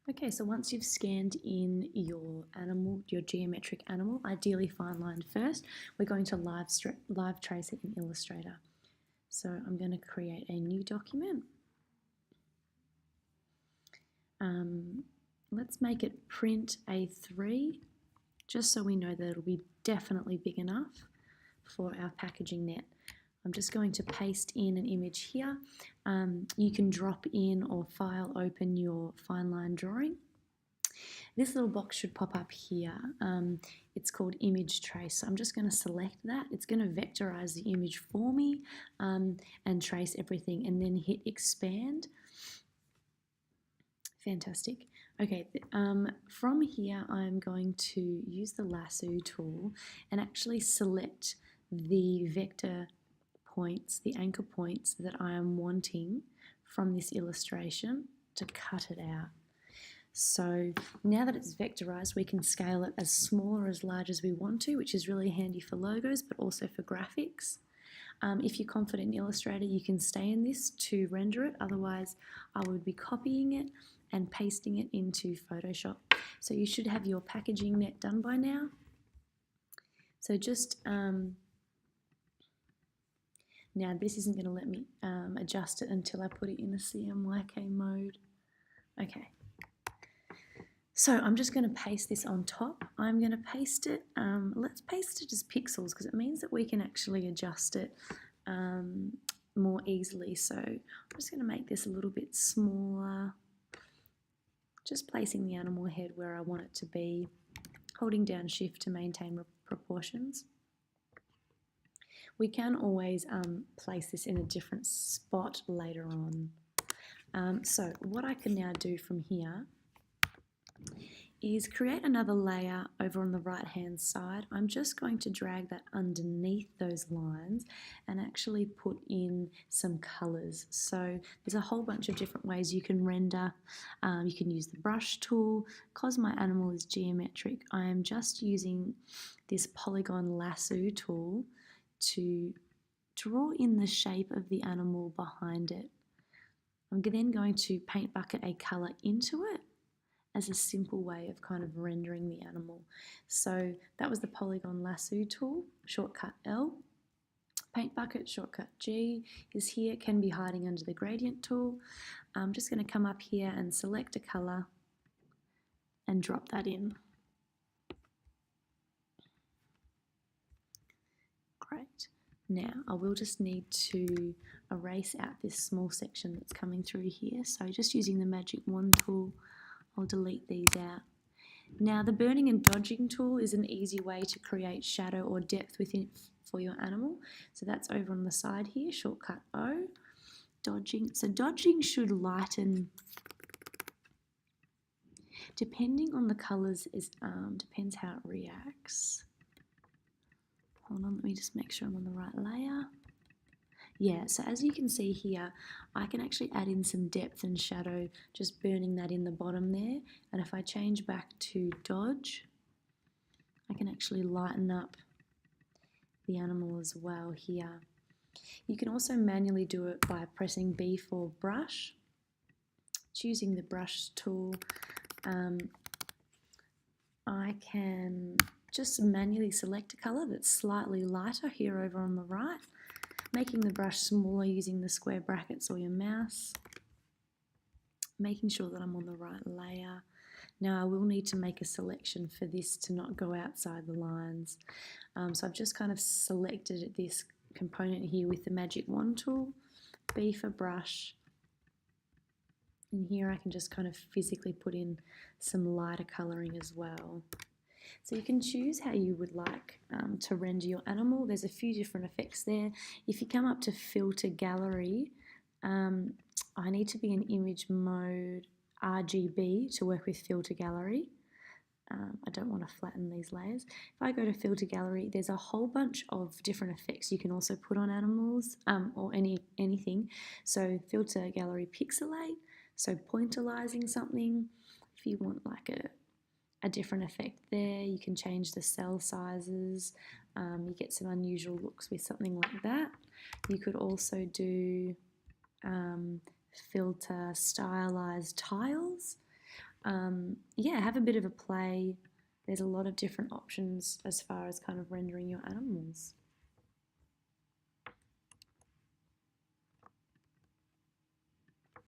Okay, so once you've scanned in your animal, your geometric animal, ideally fine lined first, we're going to live trace it in Illustrator. So I'm going to create a new document. Let's make it print A3, just so we know that it'll be definitely big enough for our packaging net. I'm just going to paste in an image here. You can drop in or file open your fine line drawing. This little box should pop up here. It's called image trace. So I'm just going to select that. It's going to vectorize the image for me and trace everything, and then hit expand. Fantastic. Okay, from here I'm going to use the lasso tool and actually select the vector points, the anchor points that I am wanting from this illustration to cut it out. So now that it's vectorized, we can scale it as small or as large as we want to, which is really handy for logos, but also for graphics. If you're confident in Illustrator, you can stay in this to render it. Otherwise, I would be copying it and pasting it into Photoshop. So you should have your packaging net done by now. So just, now this isn't going to let me adjust it until I put it in the CMYK mode. Okay. So I'm just going to paste this on top. I'm going to paste it, let's paste it as pixels because it means that we can actually adjust it more easily. So I'm just going to make this a little bit smaller, just placing the animal head where I want it to be, holding down Shift to maintain proportions. We can always place this in a different spot later on. So what I can now do from here is create another layer over on the right hand side. I'm just going to drag that underneath those lines and actually put in some colors. So there's a whole bunch of different ways you can render. You can use the brush tool. Because my animal is geometric, I am just using this polygon lasso tool to draw in the shape of the animal behind it. I'm then going to paint bucket a color into it as a simple way of kind of rendering the animal. So that was the polygon lasso tool, shortcut L. Paint bucket, shortcut G is here, can be hiding under the gradient tool. I'm just going to come up here and select a color and drop that in. Great. Now I will just need to erase out this small section that's coming through here. So just using the magic wand tool, I'll delete these out. Now the burning and dodging tool is an easy way to create shadow or depth within for your animal. So that's over on the side here, shortcut O. Dodging. So dodging should lighten, depending on the colours, depends how it reacts. Hold on, let me just make sure I'm on the right layer. Yeah, so as you can see here, I can actually add in some depth and shadow, just burning that in the bottom there. And if I change back to dodge, I can actually lighten up the animal as well here. You can also manually do it by pressing B for brush. Choosing the brush tool, I can just manually select a colour that's slightly lighter here over on the right, making the brush smaller using the square brackets or your mouse, making sure that I'm on the right layer. Now I will need to make a selection for this to not go outside the lines. So I've just kind of selected this component here with the magic wand tool, B for brush, and here I can just kind of physically put in some lighter colouring as well. So you can choose how you would like to render your animal. There's a few different effects there. If you come up to filter gallery, I need to be in image mode RGB to work with filter gallery. I don't want to flatten these layers. If I go to filter gallery, there's a whole bunch of different effects you can also put on animals or anything. So filter gallery pixelate, so pointillizing something. If you want like a different effect there, you can change the cell sizes. You get some unusual looks with something like that. You could also do filter stylized tiles. yeah, have a bit of a play. There's a lot of different options as far as kind of rendering your animals.